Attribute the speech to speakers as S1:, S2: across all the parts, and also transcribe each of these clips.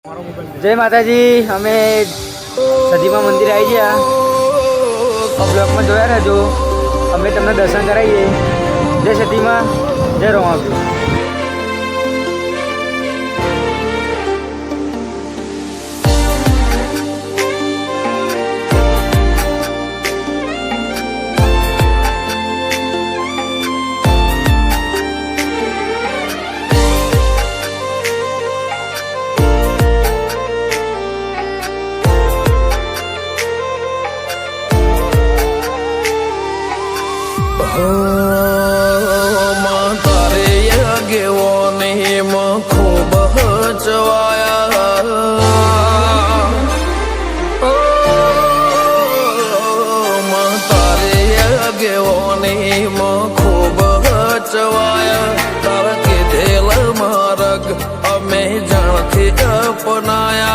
S1: जय माताजी। अमे सदीमा मंदिर आई गया। ब्लॉक में जोया रहो। अमे तमने दर्शन कराइए। जय सदीमा, जय रोमापी।
S2: खूब चवाया तारे अगेवानी खूब चवाया तार के दिल मार्ग अमे जान के अपनाया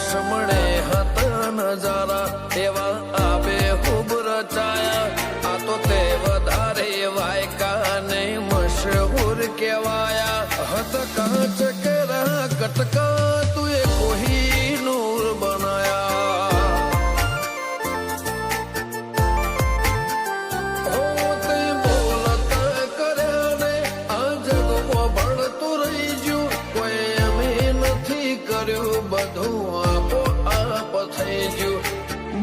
S2: समणे हत नजारा एवा आबे खूब रचाया आ तो ते वधारे वायका ने मशहूर केवाया हत कांच केरा कटका तुए कोही नूर बनाया होते बोलत करे ने आ जग को बढ़तु रही जू कोई अमे नथी कर्यु बधु आपो आप थई जू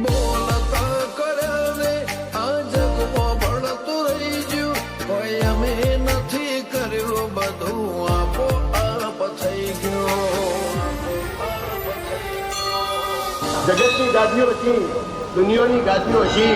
S2: बोलत करे ने आ जग को बढ़तु रही जू कोई अमे नथी कर्यु बधु आपो आप थई गयो
S3: જગતની ગાદીઓ હતી, દુનિયાની ગાદીઓ હતી,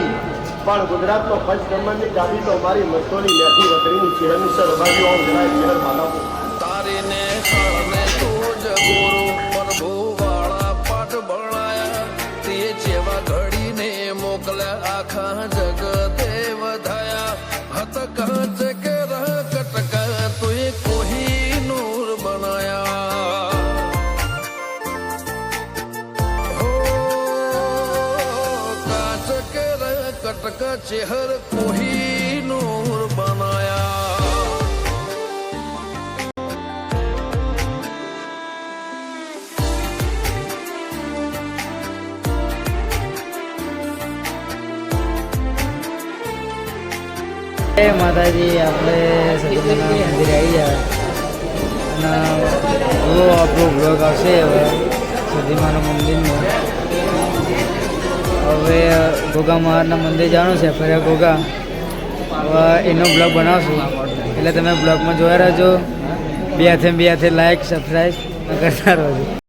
S3: પણ ગુજરાતનો ફર્સ્ટ નંબરની ગાદી તો મારી મસ્તોની મેથી વતરીની ચિરમીસર રબાવીઓ જરાય ચહેર માલાપુર
S2: તારી ને શરણે તુજ ગુરુ પ્રભુ વાળા પાઠ ભણાયા તે જેવા ઘડીને મોકલ્યા આખા જગતે વધાયા હત કાંચ કે રહ કટકા તુએ કોઈ નૂર બનાયા हो कांच के रह कटका चेहर कोही नूर बनाया
S1: जय माताजी। આપણે સદીમાના મંદિરે આવી ગયા અને એવો આપણો બ્લોગ આવશે હવે સદીમાના મંદિરનો। હવે ગોગા મહારાજના મંદિર જવાનું છે ફર્યા ગોગા। હવે એનો બ્લોગ બનાવશું એટલે તમે બ્લોગમાં જોયા રહેજો। બે હાથે લાઈક સબસ્ક્રાઈબ કરતા રહેજો।